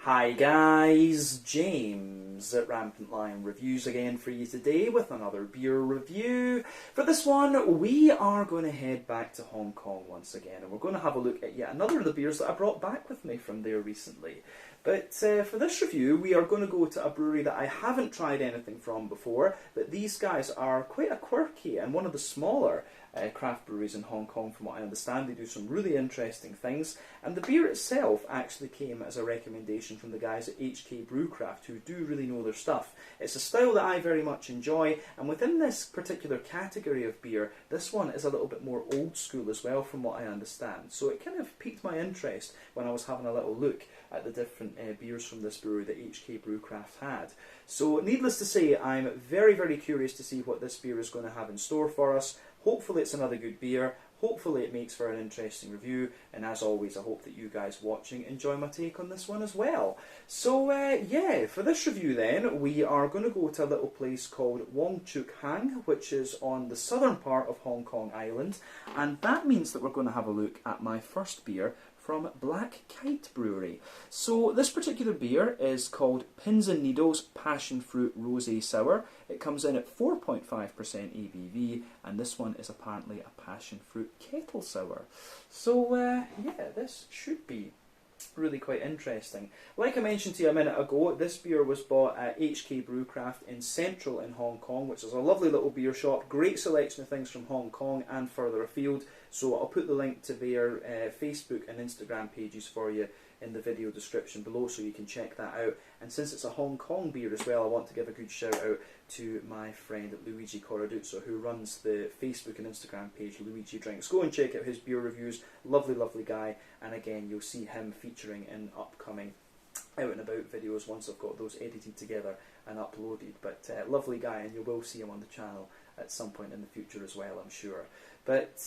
Hi guys, James at Rampant Lion Reviews again for you today with another beer review. For this one, we are going to head back to Hong Kong once again, and we're going to have a look at yet another of the beers that I brought back with me from there recently. But for this review, we are going to go to a brewery that I haven't tried anything from before, but these guys are quite a quirky and one of the smaller craft breweries in Hong Kong. From what I understand, they do some really interesting things, and the beer itself actually came as a recommendation from the guys at HK Brewcraft, who do really know their stuff. It's a style that I very much enjoy, and within this particular category of beer, this one is a little bit more old school as well, from what I understand. So it kind of piqued my interest when I was having a little look at the different beers from this brewery that HK Brewcraft had. So needless to say, I'm very, very curious to see what this beer is going to have in store for us. Hopefully it's another good beer, hopefully it makes for an interesting review, and as always I hope that you guys watching enjoy my take on this one as well. So yeah, for this review then, we are going to go to a little place called Wong Chuk, which is on the southern part of Hong Kong Island, and that means that we're going to have a look at my first beer from Black Kite Brewery. So this particular beer is called Pins and Needles Passionfruit Rosé Sour. It comes in at 4.5% ABV, and this one is apparently a passionfruit kettle sour. So yeah, this should be really quite interesting. Like I mentioned to you a minute ago, this beer was bought at HK Brewcraft in Central in Hong Kong, which is a lovely little beer shop. Great selection of things from Hong Kong and further afield. So I'll put the link to their Facebook and Instagram pages for you in the video description below, so you can check that out. And since it's a Hong Kong beer as well, I want to give a good shout out to my friend Luigi Corraduzzo, who runs the Facebook and Instagram page Luigi Drinks. Go and check out his beer reviews. Lovely, lovely guy. And again, you'll see him featuring in upcoming out and about videos once I've got those edited together and uploaded. But lovely guy, and you will see him on the channel at some point in the future as well, I'm sure. But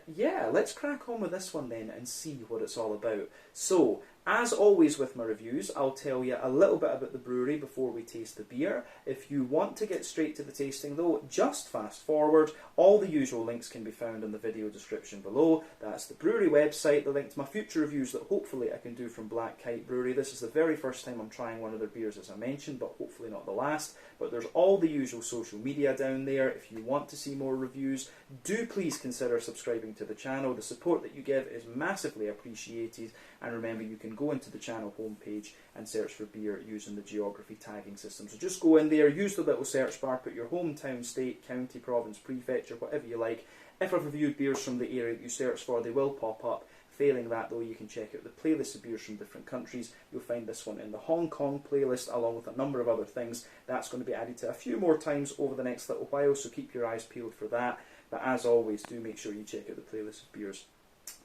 yeah, let's crack on with this one then and see what it's all about. So, as always with my reviews, I'll tell you a little bit about the brewery before we taste the beer. If you want to get straight to the tasting though, just fast forward. All the usual links can be found in the video description below. That's the brewery website, the link to my future reviews that hopefully I can do from Black Kite Brewery. This is the very first time I'm trying one of their beers, as I mentioned, but hopefully not the last. But there's all the usual social media down there. If you want to see more reviews, do please consider subscribing to the channel. The support that you give is massively appreciated, and remember, you can go into the channel homepage and search for beer using the geography tagging system. So just go in there, use the little search bar, put your hometown, state, county, province, prefecture, whatever you like. If I've reviewed beers from the area that you search for, they will pop up. Failing that though, you can check out the playlist of beers from different countries. You'll find this one in the Hong Kong playlist, along with a number of other things. That's going to be added to a few more times over the next little while, so keep your eyes peeled for that. But as always, do make sure you check out the playlist of beers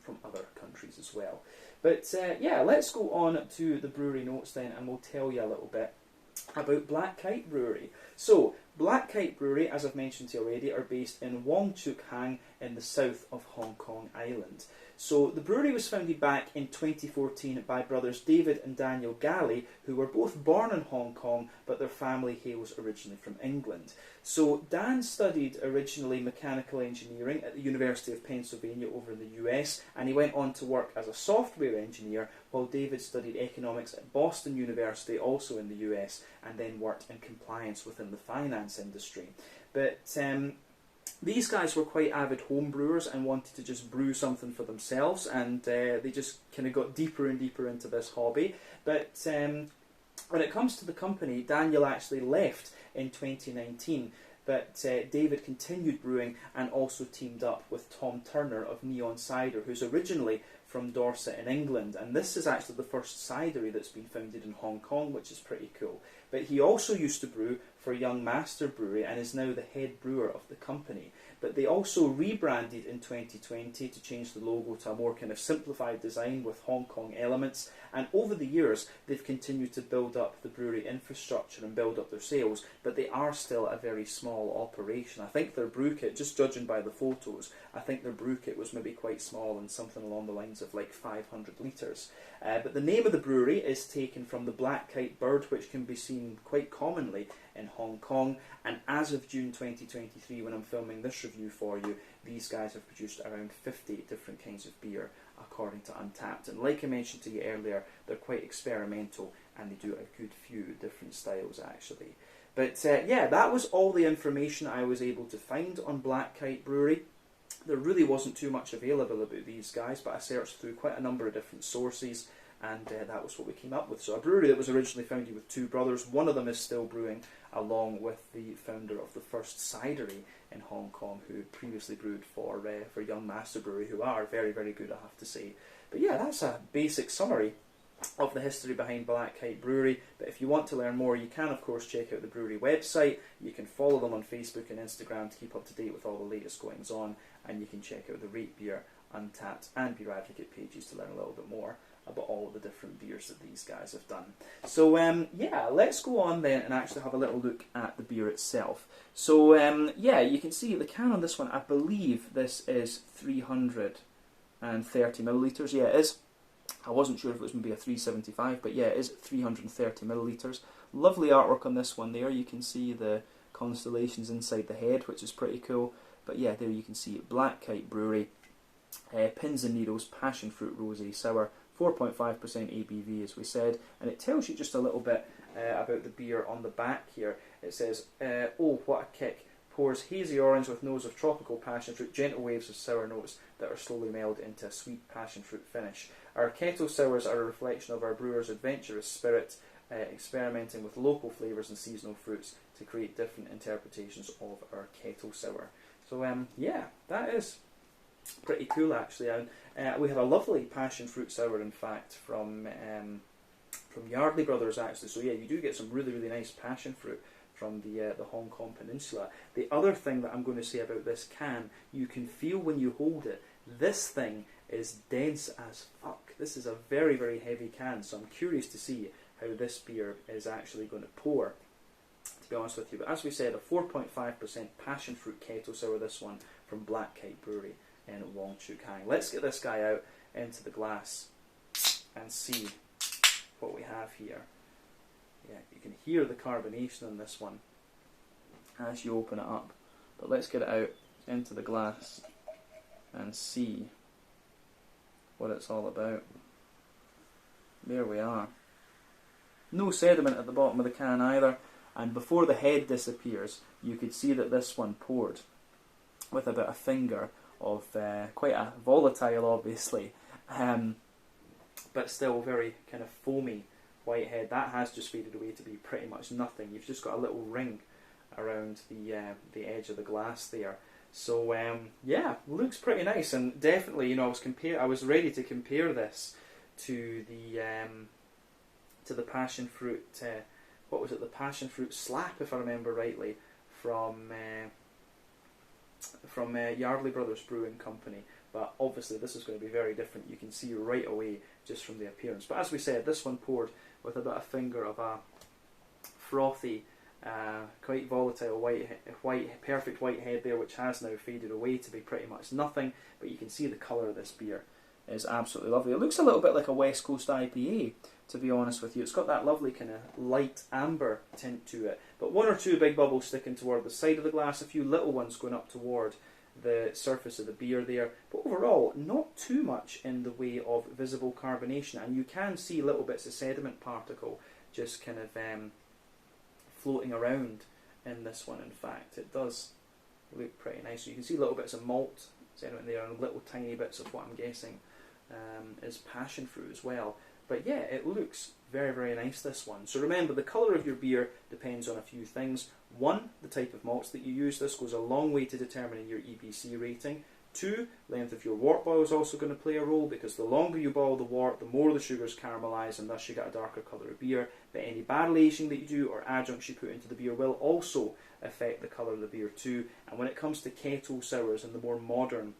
from other countries as well. But yeah, let's go on to the brewery notes then, and we'll tell you a little bit about Black Kite Brewery. So, Black Kite Brewery, as I've mentioned to you already, are based in Wong Chuk in the south of Hong Kong Island. So the brewery was founded back in 2014 by brothers David and Daniel Galley, who were both born in Hong Kong, but their family hails originally from England. So Dan studied originally mechanical engineering at the University of Pennsylvania over in the US, and he went on to work as a software engineer, while David studied economics at Boston University, also in the US, and then worked in compliance within the finance industry. But these guys were quite avid home brewers and wanted to just brew something for themselves, and they just kind of got deeper and deeper into this hobby. But when it comes to the company, Daniel actually left in 2019, but David continued brewing and also teamed up with Tom Turner of Neon Cider, who's originally from Dorset in England, and this is actually the first cidery that's been founded in Hong Kong, which is pretty cool. But he also used to brew for Young Master Brewery and is now the head brewer of the company. But they also rebranded in 2020 to change the logo to a more kind of simplified design with Hong Kong elements, and over the years they've continued to build up the brewery infrastructure and build up their sales, but they are still a very small operation. I think their brew kit, just judging by the photos, I think their brew kit was maybe quite small and something along the lines of like 500 litres. But the name of the brewery is taken from the black kite bird, which can be seen quite commonly in Hong Kong, and as of June 2023, when I'm filming this review for you, these guys have produced around 50 different kinds of beer according to Untappd. And like I mentioned to you earlier, they're quite experimental and they do a good few different styles actually. But yeah, that was all the information I was able to find on Black Kite Brewery. There really wasn't too much available about these guys, but I searched through quite a number of different sources, and that was what we came up with. So a brewery that was originally founded with two brothers. One of them is still brewing, along with the founder of the first cidery in Hong Kong, who previously brewed for Young Master Brewery, who are very, very good, I have to say. But yeah, that's a basic summary of the history behind Black Kite Brewery. But if you want to learn more, you can of course check out the brewery website. You can follow them on Facebook and Instagram to keep up to date with all the latest goings on, and you can check out the Rate Beer, Untappd and Beer Advocate pages to learn a little bit more about all of the different beers that these guys have done. So yeah, let's go on then and actually have a little look at the beer itself. So yeah, you can see the can on this one, I believe this is 330 millilitres. Yeah, it is. I wasn't sure if it was maybe a 375, but yeah, it is 330 millilitres. Lovely artwork on this one there. You can see the constellations inside the head, which is pretty cool. But yeah, there you can see it. Black Kite Brewery, Pins and Needles, Passionfruit Rosé Sour, 4.5% ABV as we said. And it tells you just a little bit about the beer on the back here. It says, oh, what a kick. Pours hazy orange with nose of tropical passion fruit, gentle waves of sour notes that are slowly melded into a sweet passion fruit finish. Our kettle sours are a reflection of our brewer's adventurous spirit, experimenting with local flavours and seasonal fruits to create different interpretations of our kettle sour. So yeah, that is pretty cool actually. And we have a lovely passion fruit sour, in fact, from Yardley Brothers actually. So yeah, you do get some really, really nice passion fruit from the Hong Kong Peninsula. The other thing that I'm going to say about this can, you can feel when you hold it, this thing is dense as fuck. This is a very, very heavy can, so I'm curious to see how this beer is actually going to pour, to be honest with you. But as we said, a 4.5% passion fruit kettle sour, this one from Black Kite Brewery in Wong, Chuk. Let's get this guy out into the glass and see what we have here. Yeah, you can hear the carbonation in this one as you open it up. But let's get it out into the glass and see what it's all about. There we are. No sediment at the bottom of the can either, and before the head disappears you could see that this one poured with about a finger of quite a volatile, obviously, but still very kind of foamy white head. That has just faded away to be pretty much nothing. You've just got a little ring around the edge of the glass there. So yeah, looks pretty nice, and definitely, you know, I was ready to compare this to the passion fruit. What was it? The passion fruit slap, if I remember rightly, from Yardley Brothers Brewing Company. But obviously, this is going to be very different. You can see right away just from the appearance. But as we said, this one poured with about a finger of a frothy, quite volatile perfect white head there, which has now faded away to be pretty much nothing. But you can see the colour of this beer is absolutely lovely. It looks a little bit like a West Coast IPA, to be honest with you. It's got that lovely kind of light amber tint to it, but one or two big bubbles sticking toward the side of the glass, a few little ones going up toward the surface of the beer there, but overall not too much in the way of visible carbonation, and you can see little bits of sediment particle just kind of floating around in this one. In fact, it does look pretty nice. So you can see little bits of malt sediment there and little tiny bits of what I'm guessing is passion fruit as well. But yeah, it looks very, very nice, this one. So remember, the colour of your beer depends on a few things. One, the type of malts that you use. This goes a long way to determining your EBC rating. Two, length of your wort boil is also going to play a role, because the longer you boil the wort, the more the sugars caramelise, and thus you get a darker colour of beer. But any barrel aging that you do or adjuncts you put into the beer will also affect the colour of the beer too. And when it comes to kettle sours and the more modern,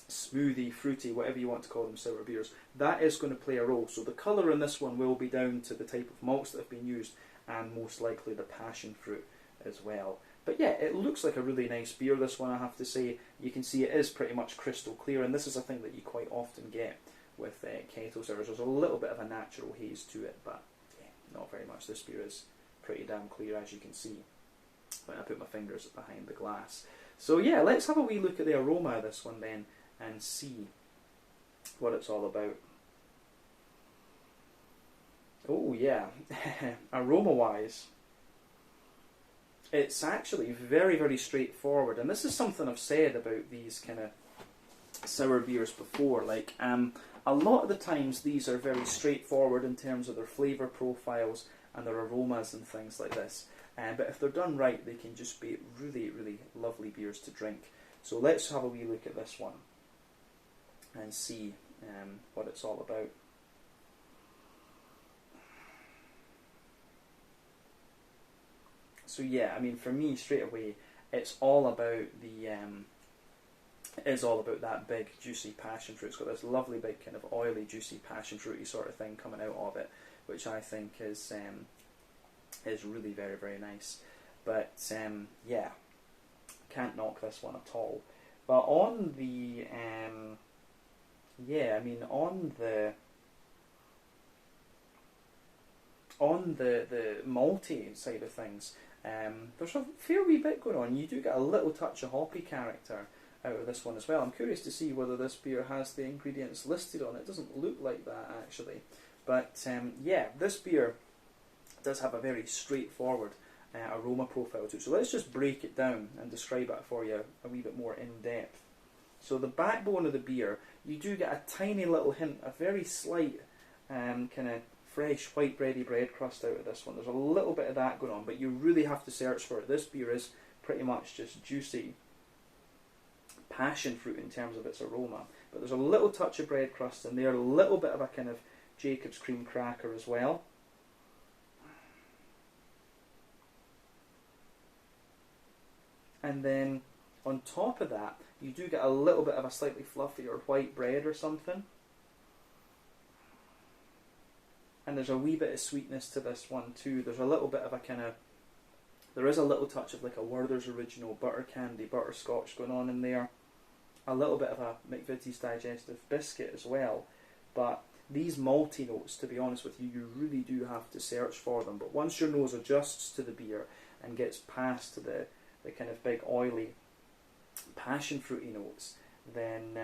smoothie, fruity, whatever you want to call them, sour beers, that is going to play a role. So the colour in this one will be down to the type of malts that have been used, and most likely the passion fruit as well. But yeah, it looks like a really nice beer, this one, I have to say. You can see it is pretty much crystal clear, and this is a thing that you quite often get with kettle sours. There's a little bit of a natural haze to it, but yeah, not very much. This beer is pretty damn clear, as you can see when I put my fingers behind the glass. So yeah, let's have a wee look at the aroma of this one then, and see what it's all about. Oh yeah, aroma-wise, it's actually very, very straightforward. And this is something I've said about these kind of sour beers before. Like, a lot of the times these are very straightforward in terms of their flavour profiles and their aromas and things like this. But if they're done right, they can just be really, really lovely beers to drink. So let's have a wee look at this one and see what it's all about. So yeah, I mean, for me, straight away, it's all about that big, juicy passion fruit. It's got this lovely, big, kind of oily, juicy passion fruity sort of thing coming out of it, which I think is really very, very nice. But yeah, can't knock this one at all. But on the yeah, I mean, on the malty side of things, there's a fair wee bit going on. You do get a little touch of hoppy character out of this one as well. I'm curious to see whether this beer has the ingredients listed on it. It doesn't look like that actually, but yeah, this beer does have a very straightforward aroma profile to it. So let's just break it down and describe it for you a wee bit more in depth. So the backbone of the beer, you do get a tiny little hint, a very slight kind of fresh white bready bread crust out of this one. There's a little bit of that going on, but you really have to search for it. This beer is pretty much just juicy passion fruit in terms of its aroma, but there's a little touch of bread crust in there, a little bit of a kind of Jacob's cream cracker as well. And then on top of that, you do get a little bit of a slightly fluffier white bread or something. And there's a wee bit of sweetness to this one too. There's a little bit of a kind of, there is a little touch of like a Werther's Original butter candy, butterscotch going on in there. A little bit of a McVitie's Digestive biscuit as well. But these malty notes, to be honest with you, you really do have to search for them. But once your nose adjusts to the beer and gets past the kind of big oily passion fruity notes, then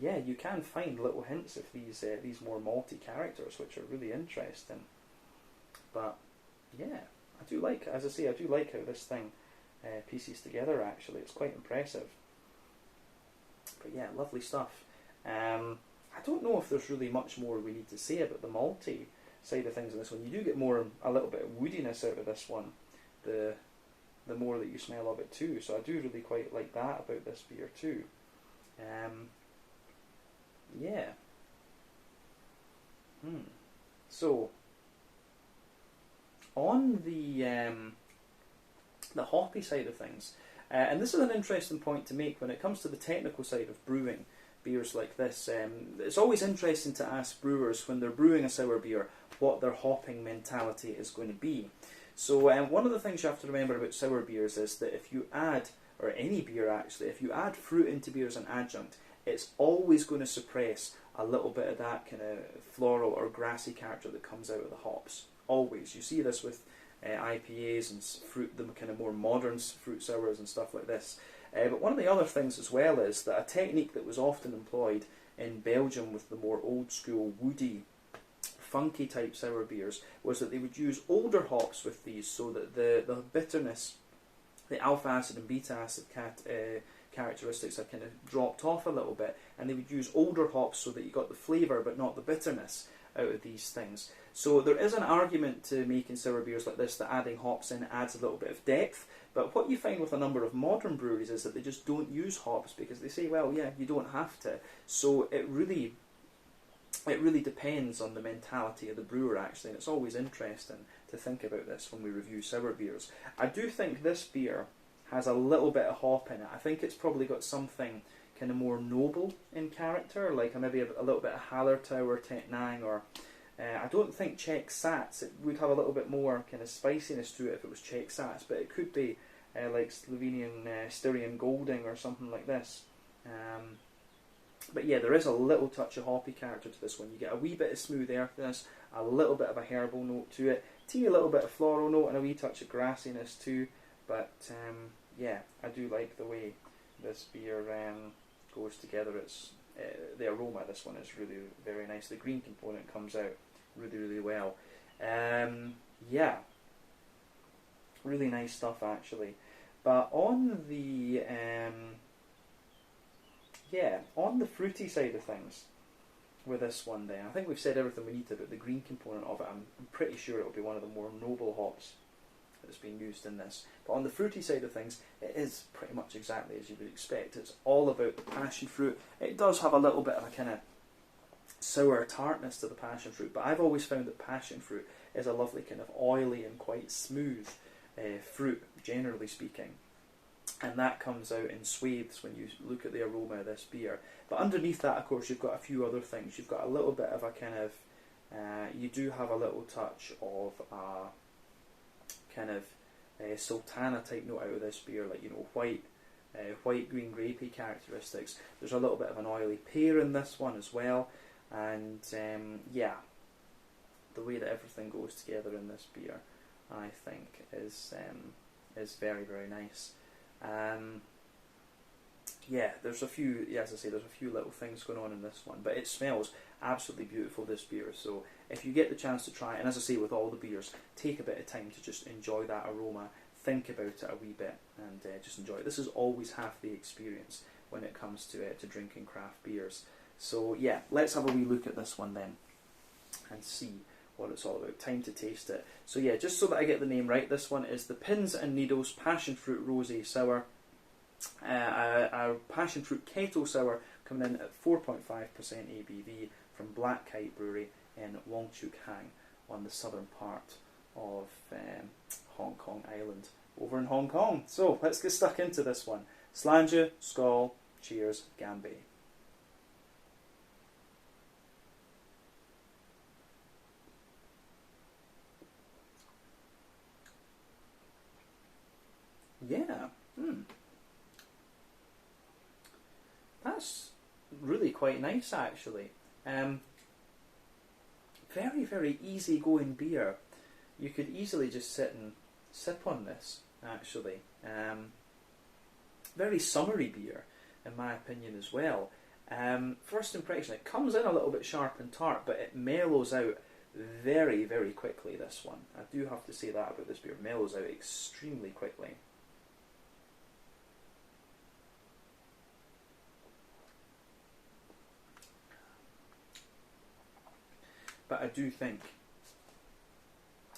yeah, you can find little hints of these more malty characters, which are really interesting. But yeah, I do like, as I say, I do like how this thing pieces together. Actually, it's quite impressive. But yeah, lovely stuff. I don't know if there's really much more we need to say about the malty side of things in this one. You do get a little bit of woodiness out of this one, the more that you smell of it too. So I do really quite like that about this beer too. Yeah. So on the hoppy side of things, and this is an interesting point to make when it comes to the technical side of brewing beers like this. It's always interesting to ask brewers when they're brewing a sour beer what their hopping mentality is going to be. So one of the things you have to remember about sour beers is that if you add, or any beer actually, if you add fruit into beer as an adjunct, it's always going to suppress a little bit of that kind of floral or grassy character that comes out of the hops. Always. You see this with IPAs and fruit, the kind of more modern fruit sours and stuff like this. But one of the other things as well is that a technique that was often employed in Belgium with the more old school woody, funky type sour beers was that they would use older hops with these, so that the bitterness, the alpha acid and beta acid characteristics had kind of dropped off a little bit, and they would use older hops so that you got the flavour but not the bitterness out of these things. So there is an argument to making sour beers like this that adding hops in adds a little bit of depth, but what you find with a number of modern breweries is that they just don't use hops because they say, well, yeah, you don't have to. So it really depends on the mentality of the brewer actually, and it's always interesting to think about this when we review sour beers. I do think this beer has a little bit of hop in it. I think it's probably got something kind of more noble in character, like maybe a little bit of Hallertau or Tettnang, or I don't think Czech Sats. It would have a little bit more kind of spiciness to it if it was Czech Sats, but it could be like Slovenian Styrian Golding or something like this. But yeah, there is a little touch of hoppy character to this one. You get a wee bit of smooth earthiness, a little bit of a herbal note to it, teeny little bit of floral note, and a wee touch of grassiness too. But yeah, I do like the way this beer goes together. It's the aroma of this one is really very nice. The green component comes out really well. Yeah, really nice stuff actually. But on the on the fruity side of things with this one, then I think we've said everything we need to about the green component of it. I'm pretty sure it'll be one of the more noble hops that's been used in this. But on the fruity side of things, it is pretty much exactly as you would expect. It's all about the passion fruit. It does have a little bit of a kind of sour tartness to the passion fruit, but I've always found that passion fruit is a lovely kind of oily and quite smooth fruit, generally speaking. And that comes out in swathes when you look at the aroma of this beer. But underneath that, of course, you've got a few other things. You've got a little bit of a kind of, you do have a little touch of a kind of sultana type note out of this beer, like, you know, white, green, grapey characteristics. There's a little bit of an oily pear in this one as well, and yeah, the way that everything goes together in this beer, I think, is very, very nice. Yeah, there's a few, as I say, there's a few little things going on in this one, but it smells absolutely beautiful, this beer. So if you get the chance to try it, and as I say with all the beers, take a bit of time to just enjoy that aroma, think about it a wee bit, and just enjoy it. This is always half the experience when it comes to drinking craft beers. So yeah, let's have a wee look at this one then and see what it's all about. Time to taste it. So yeah, just so that I get the name right, this one is the Pins and Needles Passion Fruit Rosé Sour. Our Passion Fruit Kettle Sour coming in at 4.5% ABV from Black Kite Brewery in Wong, Chuk on the southern part of Hong Kong Island, over in Hong Kong. So let's get stuck into this one. Slàinte, Skål, cheers, Gambé. Yeah, that's really quite nice actually. Very, very easy going beer. You could easily just sit and sip on this actually. Very summery beer in my opinion as well. First impression, it comes in a little bit sharp and tart, but it mellows out very, very quickly, this one. I do have to say that about this beer. It mellows out extremely quickly. But I do think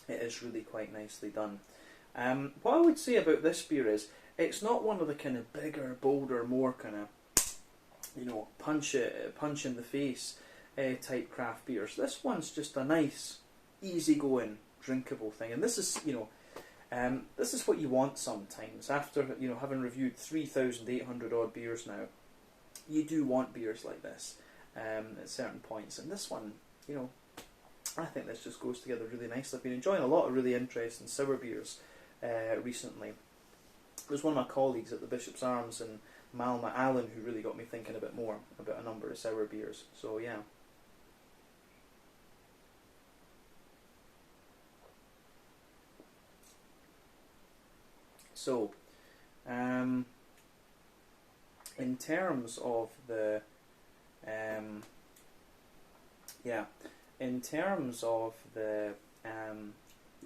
it is really quite nicely done. What I would say about this beer is it's not one of the kind of bigger, bolder, more kind of, you know, punch in the face type craft beers. This one's just a nice, easygoing, drinkable thing, and this is, you know, this is what you want sometimes. After, you know, having reviewed 3,800 odd beers now, you do want beers like this at certain points, and this one, you know, I think this just goes together really nicely. I've been enjoying a lot of really interesting sour beers recently. There's one of my colleagues at the Bishop's Arms in Malma, Alan, who really got me thinking a bit more about a number of sour beers. So yeah. So, in terms of the in terms of the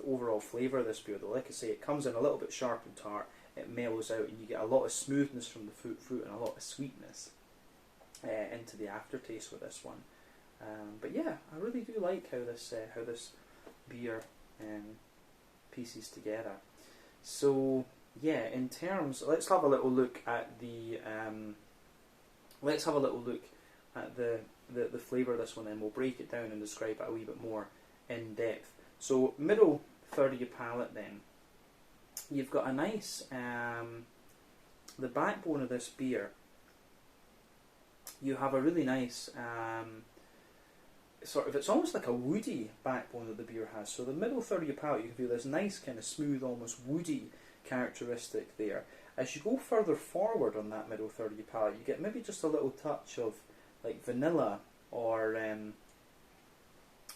overall flavour of this beer, though, like I say, it comes in a little bit sharp and tart, it mellows out, and you get a lot of smoothness from the fruit and a lot of sweetness into the aftertaste with this one. But yeah, I really do like how this beer pieces together. So yeah, in terms, let's have a little look at the the flavour of this one, then we'll break it down and describe it a wee bit more in depth. So middle third of your palate, then you've got a nice the backbone of this beer, you have a really nice sort of, it's almost like a woody backbone that the beer has. So the middle third of your palate, you can feel this nice kind of smooth, almost woody characteristic there. As you go further forward on that middle third of your palate, you get maybe just a little touch of like vanilla, or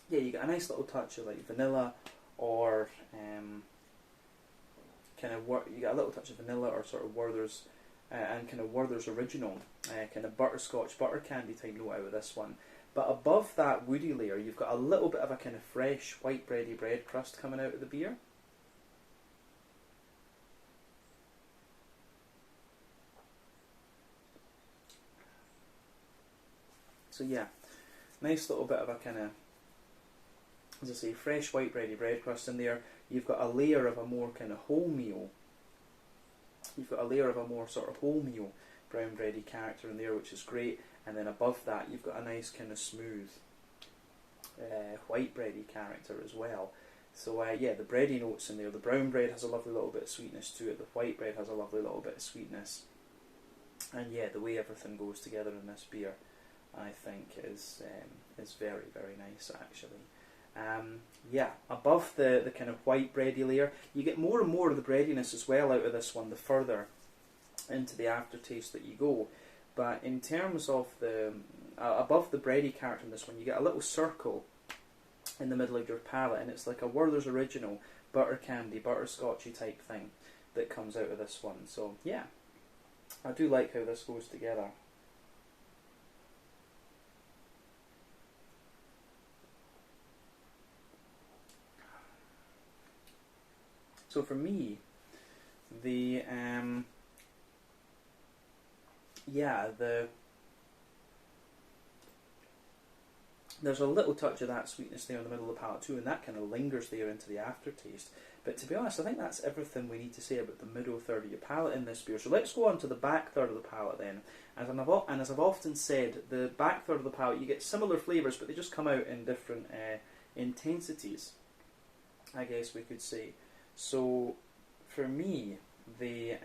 yeah, you get a nice little touch of like vanilla, or you get a little touch of vanilla, or sort of Werther's and kind of Werther's Original, kind of butterscotch, butter candy type note out of this one. But above that woody layer, you've got a little bit of a kind of fresh white bready bread crust coming out of the beer. So yeah, nice little bit of a kind of, as I say, fresh white bready bread crust in there. You've got a layer of a more kind of wholemeal. You've got a layer of a more sort of wholemeal brown bready character in there, which is great. And then above that, you've got a nice kind of smooth white bready character as well. So yeah, the bready notes in there. The brown bread has a lovely little bit of sweetness to it. The white bread has a lovely little bit of sweetness. And yeah, the way everything goes together in this beer, I think is very, very nice actually. Yeah, above the kind of white bready layer, you get more and more of the breadiness as well out of this one the further into the aftertaste that you go. But in terms of the above the bready character in this one, you get a little circle in the middle of your palate, and it's like a Werther's Original butter candy, butterscotchy type thing that comes out of this one. So yeah, I do like how this goes together. So for me, the there's a little touch of that sweetness there in the middle of the palate too, and that kind of lingers there into the aftertaste. But to be honest, I think that's everything we need to say about the middle third of your palate in this beer. So let's go on to the back third of the palate then. And as I've often said, the back third of the palate, you get similar flavours, but they just come out in different intensities, I guess we could say. So for me, the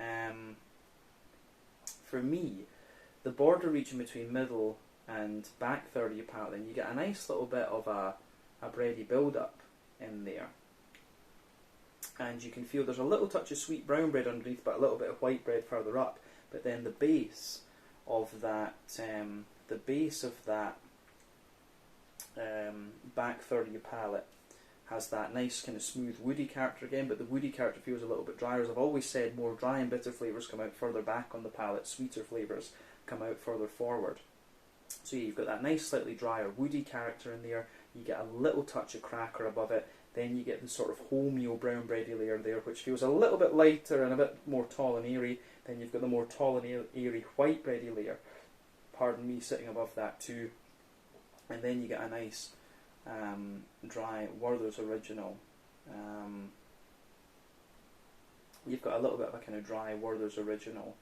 border region between middle and back third of your palate, then you get a nice little bit of a bready build-up in there. And you can feel there's a little touch of sweet brown bread underneath, but a little bit of white bread further up. But then the base of that, back third of your palate has that nice kind of smooth woody character again, but the woody character feels a little bit drier. As I've always said, more dry and bitter flavours come out further back on the palate, sweeter flavours come out further forward. So you've got that nice slightly drier woody character in there, you get a little touch of cracker above it, then you get the sort of wholemeal brown bready layer there, which feels a little bit lighter and a bit more tall and airy. Then you've got the more tall and airy white bready layer, pardon me, sitting above that too. And then you get a nice dry Werther's Original. You've got a little bit of a kind of dry Werther's Original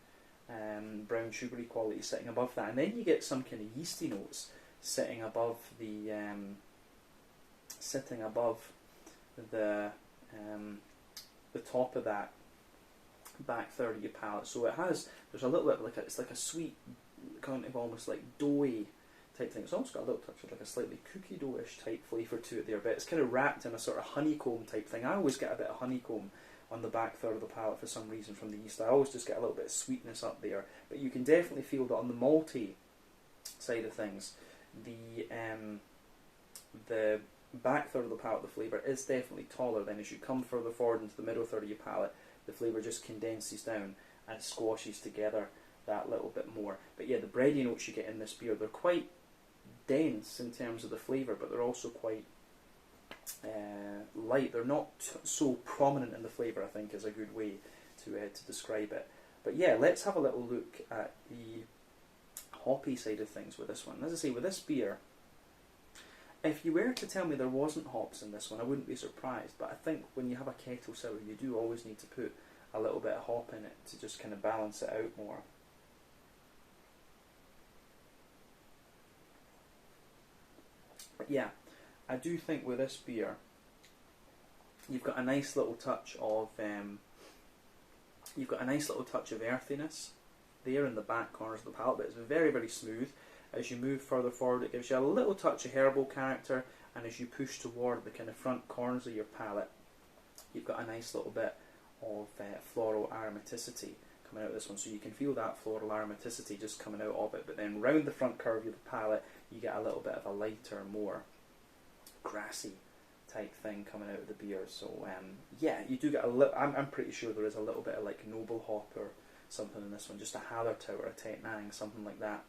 brown sugary quality sitting above that, and then you get some kind of yeasty notes sitting above the top of that back third of your palate. So there's a little bit like it's like a sweet kind of almost like doughy type thing. It's almost got a little touch of like a slightly cookie dough-ish type flavour to it there, but it's kind of wrapped in a sort of honeycomb type thing. I always get a bit of honeycomb on the back third of the palate for some reason from the yeast. I always just get a little bit of sweetness up there, but you can definitely feel that on the malty side of things, the back third of the palate, the flavour is definitely taller. Then as you come further forward into the middle third of your palate, the flavour just condenses down and squashes together that little bit more. But yeah, the bready notes you get in this beer, they're quite dense in terms of the flavour, but they're also quite light. They're not so prominent in the flavour, I think is a good way to describe it. But yeah, let's have a little look at the hoppy side of things with this one. As I say, with this beer, if you were to tell me there wasn't hops in this one, I wouldn't be surprised. But I think when you have a kettle sour, you do always need to put a little bit of hop in it to just kind of balance it out more. But yeah, I do think with this beer, you've got a nice little touch of earthiness there in the back corners of the palate, but it's very, very smooth. As you move further forward, it gives you a little touch of herbal character, and as you push toward the kind of front corners of your palate, you've got a nice little bit of floral aromaticity coming out of this one. So you can feel that floral aromaticity just coming out of it, but then round the front curve of the palate, you get a little bit of a lighter, more grassy type thing coming out of the beer. So yeah, you do get a little. I'm pretty sure there is a little bit of like noble hop or something in this one, just a Hallertau or a Tettnang, something like that.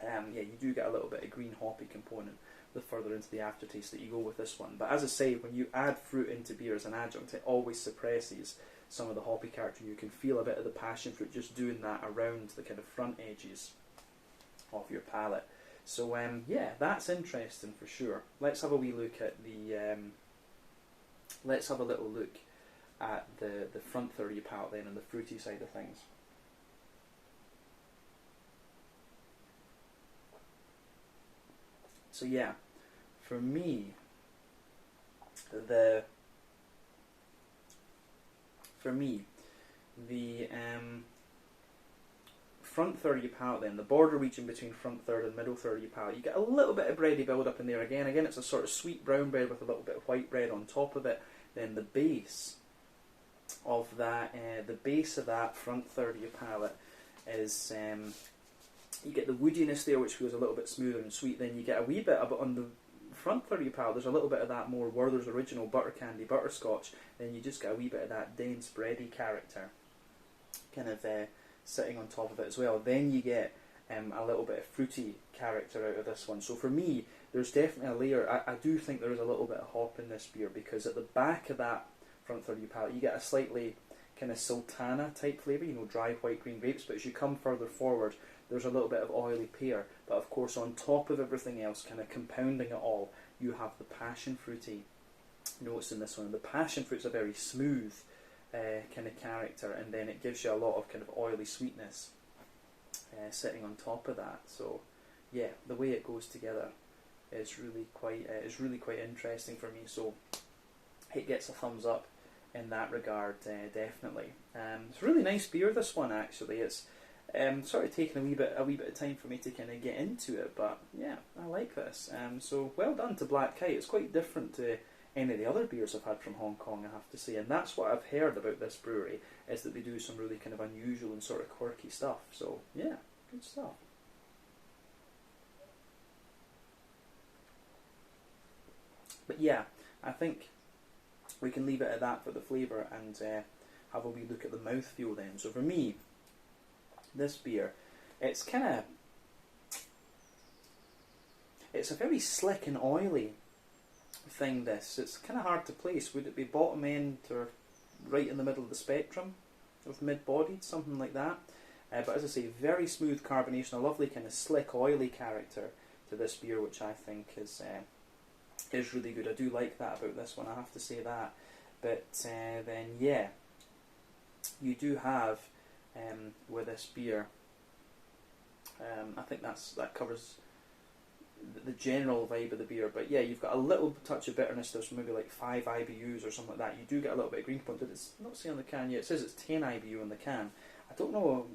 Yeah, you do get a little bit of green hoppy component the further into the aftertaste that you go with this one. But as I say, when you add fruit into beer as an adjunct, it always suppresses some of the hoppy character. You can feel a bit of the passion fruit just doing that around the kind of front edges of your palate. So yeah, that's interesting for sure. Let's have a wee look at the let's have a little look at the front third of your palate then, and the fruity side of things. So yeah, for me, the front third of your palate then, the border region between front third and middle third of your palate, you get a little bit of bready build up in there again. Again, it's a sort of sweet brown bread with a little bit of white bread on top of it. Then the base of that, front third of your palate is you get the woodiness there, which feels a little bit smoother and sweet. Then you get a wee bit of it on the front third of your palate. There's a little bit of that more Werther's Original butter candy butterscotch. Then you just get a wee bit of that dense bready character, kind of sitting on top of it as well. Then you get a little bit of fruity character out of this one. So for me, there's definitely a layer. I do think there is a little bit of hop in this beer, because at the back of that front third of your palate, you get a slightly kind of sultana type flavour, you know, dry white green grapes. But as you come further forward, there's a little bit of oily pear. But of course, on top of everything else, kind of compounding it all, you have the passion fruity notes in this one. The passion fruit's a very smooth kind of character, and then it gives you a lot of kind of oily sweetness sitting on top of that. So yeah, the way it goes together is really quite interesting for me. So it gets a thumbs up in that regard, definitely. It's a really nice beer, this one. Actually, it's sort of taken a wee bit of time for me to kind of get into it, but yeah, I like this. So well done to Black Kite. It's quite different to any of the other beers I've had from Hong Kong, I have to say, and that's what I've heard about this brewery, is that they do some really kind of unusual and sort of quirky stuff. So yeah, good stuff. But yeah, I think we can leave it at that for the flavour, and have a wee look at the mouthfeel then. So for me, this beer, it's a very slick and oily thing. It's kind of hard to place. Would it be bottom end or right in the middle of the spectrum of mid-bodied, something like that? But as I say, very smooth carbonation, a lovely kind of slick, oily character to this beer, which I think is really good. I do like that about this one, I have to say that. But then yeah, you do have with this beer, I think that covers the general vibe of the beer. But yeah, you've got a little touch of bitterness. There's maybe like 5 IBUs or something like that. You do get a little bit of green point. It's not saying on the can yet. It says it's 10 IBU on the can. I don't know.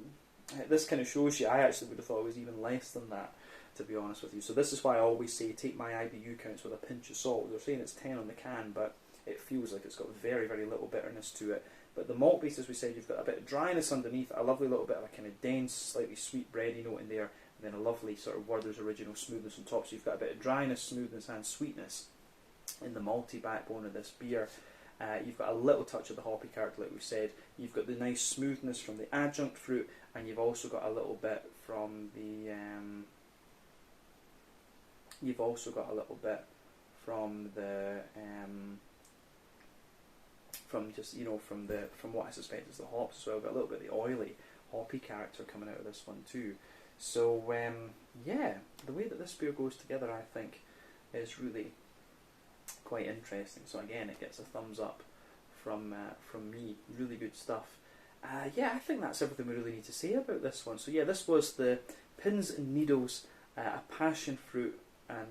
This kind of shows you. I actually would have thought it was even less than that, to be honest with you. So this is why I always say take my IBU counts with a pinch of salt. They're saying it's 10 on the can, but it feels like it's got very, very little bitterness to it. But the malt base, as we said, you've got a bit of dryness underneath, a lovely little bit of a kind of dense, slightly sweet bready note in there, and then a lovely sort of Werther's Original smoothness on top. So you've got a bit of dryness, smoothness and sweetness in the malty backbone of this beer. You've got a little touch of the hoppy character, like we said. You've got the nice smoothness from the adjunct fruit, and you've also got a little bit from the from what I suspect is the hops as well. Got a little bit of the oily, hoppy character coming out of this one too. So yeah, the way that this beer goes together, I think, is really quite interesting. So again, it gets a thumbs up from me. Really good stuff. Yeah, I think that's everything we really need to say about this one. So yeah, this was the Pins and Needles, a passion fruit and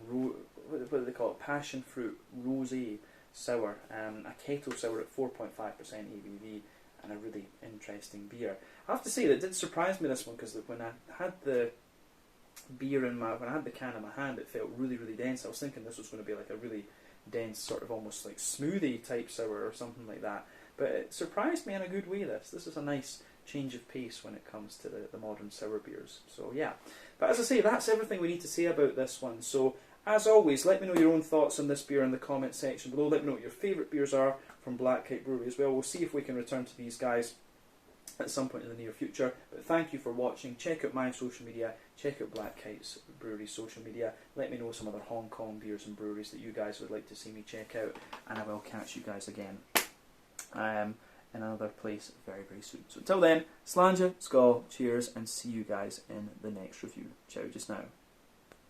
what do they call it? Passion fruit rosé sour, a kettle sour at 4.5% ABV, and a really interesting beer. I have to say that it did surprise me, this one, because when I had the beer when I had the can in my hand, it felt really, really dense. I was thinking this was going to be like a really dense, sort of almost like smoothie type sour or something like that. But it surprised me in a good way. This is a nice change of pace when it comes to the modern sour beers. So yeah, but as I say, that's everything we need to say about this one. So as always, let me know your own thoughts on this beer in the comment section below. Let me know what your favourite beers are from Black Kite Brewery as well. We'll see if we can return to these guys at some point in the near future. But thank you for watching. Check out my social media, check out Black Kite's Brewery's social media. Let me know some other Hong Kong beers and breweries that you guys would like to see me check out, and I will catch you guys again in another place very, very soon. So until then, slàinte, skål, cheers, and see you guys in the next review. Ciao just now.